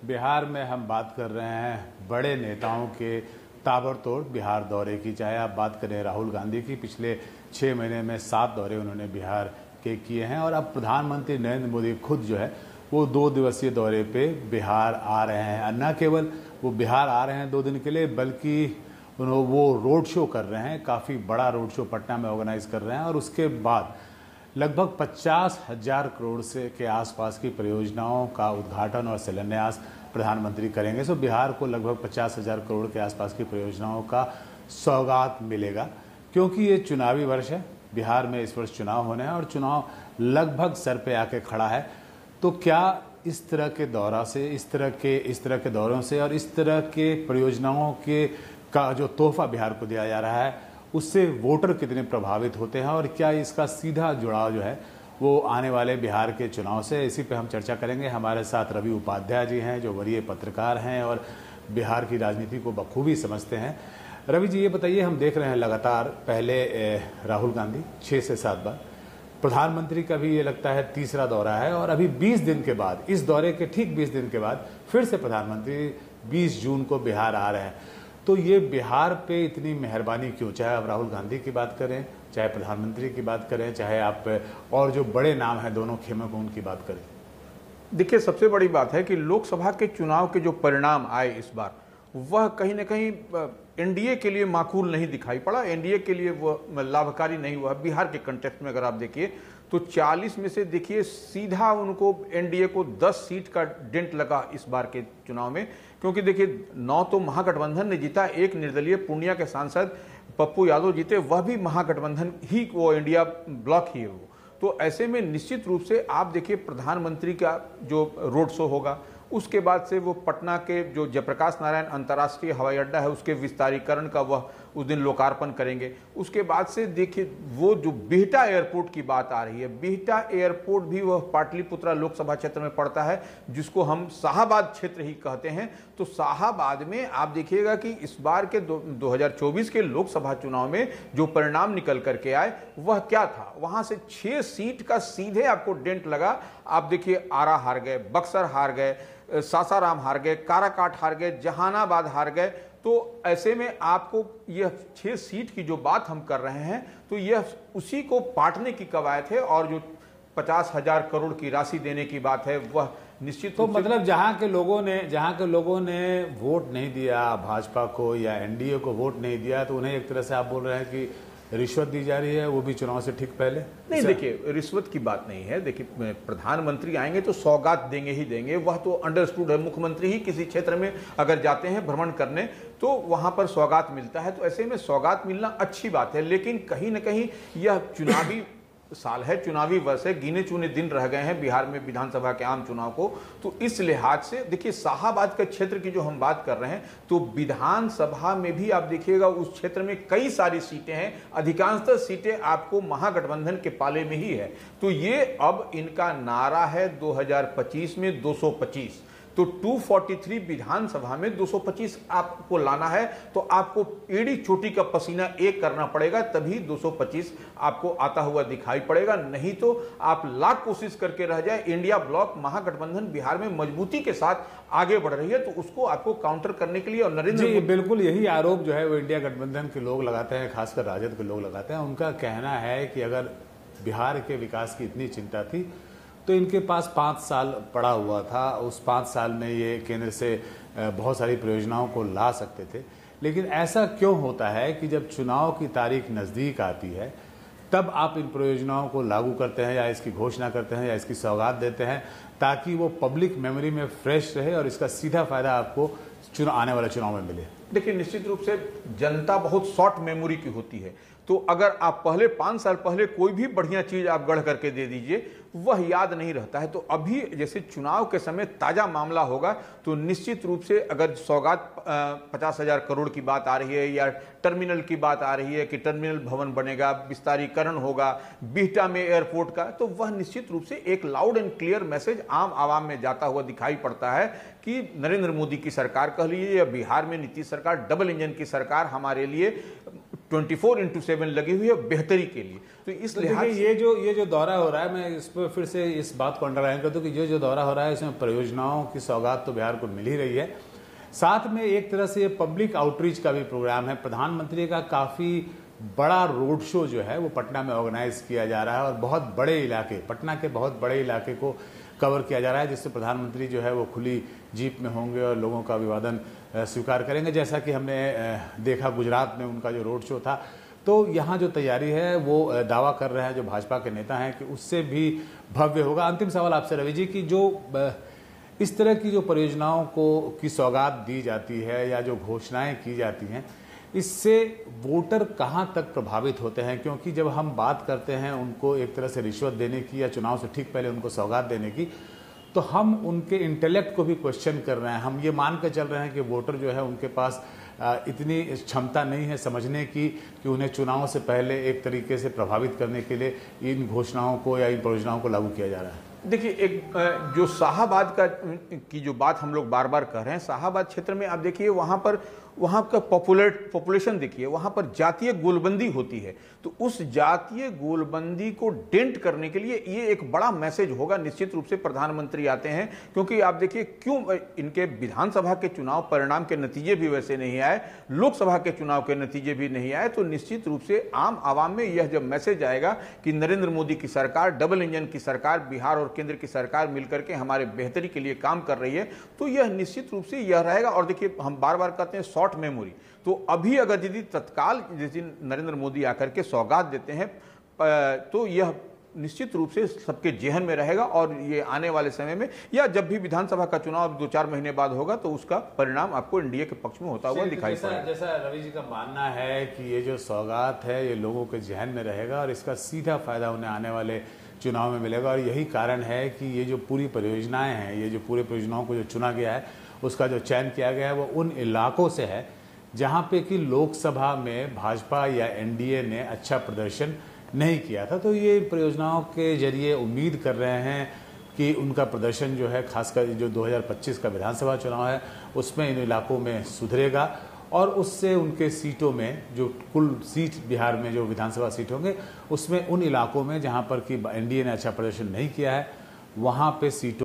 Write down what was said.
बिहार में हम बात कर रहे हैं बड़े नेताओं के ताबड़तोड़ बिहार दौरे की। चाहे आप बात करें राहुल गांधी की, पिछले 6 महीने में 7 दौरे उन्होंने बिहार के किए हैं, और अब प्रधानमंत्री नरेंद्र मोदी खुद जो है वो 2 दिवसीय दौरे पे बिहार आ रहे हैं। न केवल वो बिहार आ रहे हैं 2 दिन के लिए, बल्कि वो रोड शो कर रहे हैं, काफ़ी बड़ा रोड शो पटना में ऑर्गेनाइज कर रहे हैं, और उसके बाद लगभग 50,000 करोड़ से के आसपास की परियोजनाओं का उद्घाटन और शिलान्यास प्रधानमंत्री करेंगे। सो बिहार को लगभग 50,000 करोड़ के आसपास की परियोजनाओं का सौगात मिलेगा, क्योंकि ये चुनावी वर्ष है। बिहार में इस वर्ष चुनाव होने हैं और चुनाव लगभग सर पे आके खड़ा है। तो क्या इस तरह के दौरा से, इस तरह के दौरों से और इस तरह के परियोजनाओं के का जो तोहफा बिहार को दिया जा रहा है, उससे वोटर कितने प्रभावित होते हैं, और क्या इसका सीधा जुड़ाव जो है वो आने वाले बिहार के चुनाव से? इसी पे हम चर्चा करेंगे। हमारे साथ रवि उपाध्याय जी हैं, जो वरीय पत्रकार हैं और बिहार की राजनीति को बखूबी समझते हैं। रवि जी, ये बताइए, हम देख रहे हैं लगातार, पहले राहुल गांधी 6 से 7 बार, प्रधानमंत्री का भी ये लगता है तीसरा दौरा है, और अभी 20 दिन के बाद, इस दौरे के ठीक 20 दिन के बाद फिर से प्रधानमंत्री 20 जून को बिहार आ रहे हैं। तो ये बिहार पे इतनी मेहरबानी क्यों? चाहे आप राहुल गांधी की बात करें, चाहे प्रधानमंत्री की बात करें, चाहे आप और जो बड़े नाम हैं दोनों खेमों को, उनकी बात करें। देखिए, सबसे बड़ी बात है कि लोकसभा के चुनाव के जो परिणाम आए इस बार, वह कहीं न कहीं एनडीए के लिए माकूल नहीं दिखाई पड़ा, एनडीए के लिए वह लाभकारी नहीं हुआ। बिहार के कंटेक्स्ट में अगर आप देखिए तो 40 में से देखिए सीधा उनको एनडीए को 10 सीट का डेंट लगा इस बार के चुनाव में, क्योंकि देखिए 9 तो महागठबंधन ने जीता, एक निर्दलीय पूर्णिया के सांसद पप्पू यादव जीते, वह भी महागठबंधन ही, वो इंडिया ब्लॉक ही है वो। तो ऐसे में निश्चित रूप से आप देखिए प्रधानमंत्री का जो रोड शो होगा, उसके बाद से वो पटना के जो जयप्रकाश नारायण अंतर्राष्ट्रीय हवाई अड्डा है उसके विस्तारीकरण का वह उस दिन लोकार्पण करेंगे। उसके बाद से देखिए वो जो बिहटा एयरपोर्ट की बात आ रही है, बिहटा एयरपोर्ट भी वह पाटलिपुत्रा लोकसभा क्षेत्र में पड़ता है, जिसको हम शाहाबाद क्षेत्र ही कहते हैं। तो शाहाबाद में आप देखिएगा कि इस बार के 2024 के लोकसभा चुनाव में जो परिणाम निकल करके आए वह क्या था, वहां से 6 सीट का सीधे आपको डेंट लगा। आप देखिए आरा हार गए, बक्सर हार गए, सासाराम हार गए, काराकाट हार गए, जहानाबाद हार गए। तो ऐसे में आपको यह 6 सीट की जो बात हम कर रहे हैं, तो यह उसी को पाटने की कवायद है, और जो 50,000 करोड़ की राशि देने की बात है वह निश्चित। तो मतलब जहां के लोगों ने वोट नहीं दिया भाजपा को या एनडीए को वोट नहीं दिया, तो उन्हें एक तरह से आप बोल रहे हैं कि रिश्वत दी जा रही है, वो भी चुनाव से ठीक पहले? नहीं, देखिए रिश्वत की बात नहीं है। देखिए प्रधानमंत्री आएंगे तो सौगात देंगे ही देंगे, वह तो अंडरस्टूड है। मुख्यमंत्री ही किसी क्षेत्र में अगर जाते हैं भ्रमण करने तो वहां पर सौगात मिलता है, तो ऐसे में सौगात मिलना अच्छी बात है। लेकिन कहीं ना कहीं यह चुनावी साल है, चुनावी वर्ष है, गिने चुने दिन रह गए हैं बिहार में विधानसभा के आम चुनाव को। तो इस लिहाज से देखिए शाहाबाद के क्षेत्र की जो हम बात कर रहे हैं, तो विधानसभा में भी आप देखिएगा उस क्षेत्र में कई सारी सीटें हैं, अधिकांशतः सीटें आपको महागठबंधन के पाले में ही है। तो ये अब इनका नारा है 2025 में 225, तो 243 विधानसभा में 225 आपको लाना है, तो आपको एड़ी चोटी का पसीना एक करना पड़ेगा, तभी 225 आपको आता हुआ दिखाई पड़ेगा। नहीं तो आप लाख कोशिश करके रह जाए। इंडिया ब्लॉक महागठबंधन बिहार में मजबूती के साथ आगे बढ़ रही है, तो उसको आपको काउंटर करने के लिए, और नरेंद्र जी बिल्कुल यही आरोप जो है वो इंडिया गठबंधन के लोग लगाते हैं, खासकर राजद के लोग लगाते हैं। उनका कहना है कि अगर बिहार के विकास की इतनी चिंता थी तो इनके पास 5 साल पड़ा हुआ था, उस 5 साल में ये केंद्र से बहुत सारी परियोजनाओं को ला सकते थे। लेकिन ऐसा क्यों होता है कि जब चुनाव की तारीख नज़दीक आती है तब आप इन परियोजनाओं को लागू करते हैं, या इसकी घोषणा करते हैं, या इसकी सौगात देते हैं, ताकि वो पब्लिक मेमोरी में फ्रेश रहे और इसका सीधा फायदा आपको आने वाले चुनाव में मिले? देखिए निश्चित रूप से जनता बहुत शॉर्ट मेमोरी की होती है, तो अगर आप पहले 5 साल पहले कोई भी बढ़िया चीज आप गढ़ करके दे दीजिए, वह याद नहीं रहता है। तो अभी जैसे चुनाव के समय ताजा मामला होगा, तो निश्चित रूप से अगर सौगात 50,000 करोड़ की बात आ रही है, या टर्मिनल की बात आ रही है कि टर्मिनल भवन बनेगा, विस्तारीकरण होगा बिहटा में एयरपोर्ट का, तो वह निश्चित रूप से एक लाउड एंड क्लियर मैसेज आम आवाम में जाता हुआ दिखाई पड़ता है कि नरेंद्र मोदी की सरकार कह लीजिए या बिहार में नीतीश सरकार, डबल इंजन की सरकार हमारे लिए 24/7 लगी हुई है बेहतरी के लिए। तो इस लिहाज ये जो दौरा हो रहा है, मैं इस पर फिर से इस बात को अंडरलाइन कर दूं कि ये जो दौरा हो रहा है इसमें परियोजनाओं की सौगात तो बिहार को मिल ही रही है, साथ में एक तरह से ये पब्लिक आउटरीच का भी प्रोग्राम है। प्रधानमंत्री का काफ़ी बड़ा रोड शो जो है वो पटना में ऑर्गेनाइज किया जा रहा है और बहुत बड़े इलाके, पटना के बहुत बड़े इलाके को कवर किया जा रहा है, जिससे प्रधानमंत्री जो है वो खुली जीप में होंगे और लोगों का अभिवादन स्वीकार करेंगे, जैसा कि हमने देखा गुजरात में उनका जो रोड शो था। तो यहाँ जो तैयारी है वो दावा कर रहे हैं जो भाजपा के नेता हैं कि उससे भी भव्य होगा। अंतिम सवाल आपसे रवि जी, की जो इस तरह की जो परियोजनाओं की सौगात दी जाती है या जो घोषणाएं की जाती हैं, इससे वोटर कहाँ तक प्रभावित होते हैं? क्योंकि जब हम बात करते हैं उनको एक तरह से रिश्वत देने की या चुनाव से ठीक पहले उनको सौगात देने की, तो हम उनके इंटेलेक्ट को भी क्वेश्चन कर रहे हैं। हम ये मान कर चल रहे हैं कि वोटर जो है उनके पास इतनी क्षमता नहीं है समझने की कि उन्हें चुनाव से पहले एक तरीके से प्रभावित करने के लिए इन घोषणाओं को या इन परियोजनाओं को लागू किया जा रहा है। देखिए, एक जो शाहाबाद की जो बात हम लोग बार बार कह रहे हैं, शाहाबाद क्षेत्र में आप देखिए वहाँ का पॉपुलेशन देखिए, वहाँ पर जातीय गोलबंदी होती है। तो उस जातीय गोलबंदी को डेंट करने के लिए ये एक बड़ा मैसेज होगा। निश्चित रूप से प्रधानमंत्री आते हैं, क्योंकि आप देखिए क्यों इनके विधानसभा के चुनाव परिणाम के नतीजे भी वैसे नहीं आए, लोकसभा के चुनाव के नतीजे भी नहीं आए। तो निश्चित रूप से आम आवाम में यह जब मैसेज आएगा कि नरेंद्र मोदी की सरकार, डबल इंजन की सरकार, बिहार और केंद्र की सरकार मिलकर के हमारे बेहतरी के लिए काम कर रही है, तो यह निश्चित रूप से यह रहेगा। और देखिए, हम बार बार कहते हैं शॉर्ट मेमोरी, तो अभी अगर यदि तत्काल जिस दिन नरेंद्र मोदी आकर के सौगात देते हैं तो यह निश्चित रूप से सबके जेहन में रहेगा। और ये आने वाले समय में या जब भी विधानसभा का चुनाव 2-4 महीने बाद होगा तो उसका परिणाम आपको एनडीए के पक्ष में होता हुआ दिखाई पड़ेगा। जैसा रवि जी का मानना है कि ये जो सौगात है ये लोगों के जेहन में रहेगा और इसका सीधा फायदा उन्हें आने वाले चुनाव में मिलेगा। और यही कारण है कि ये जो पूरी परियोजनाएं हैं, ये जो पूरे परियोजनाओं को जो चुना गया है उसका जो चयन किया गया है वो उन इलाकों से है जहाँ पे कि लोकसभा में भाजपा या एनडीए ने अच्छा प्रदर्शन नहीं किया था। तो ये परियोजनाओं के जरिए उम्मीद कर रहे हैं कि उनका प्रदर्शन जो है, खासकर जो 2025 का विधानसभा चुनाव है उसमें इन इलाकों में सुधरेगा और उससे उनके सीटों में, जो कुल सीट बिहार में जो विधानसभा सीट होंगे उसमें उन इलाकों में जहाँ पर कि एनडीए ने अच्छा प्रदर्शन नहीं किया है वहाँ पे सीटों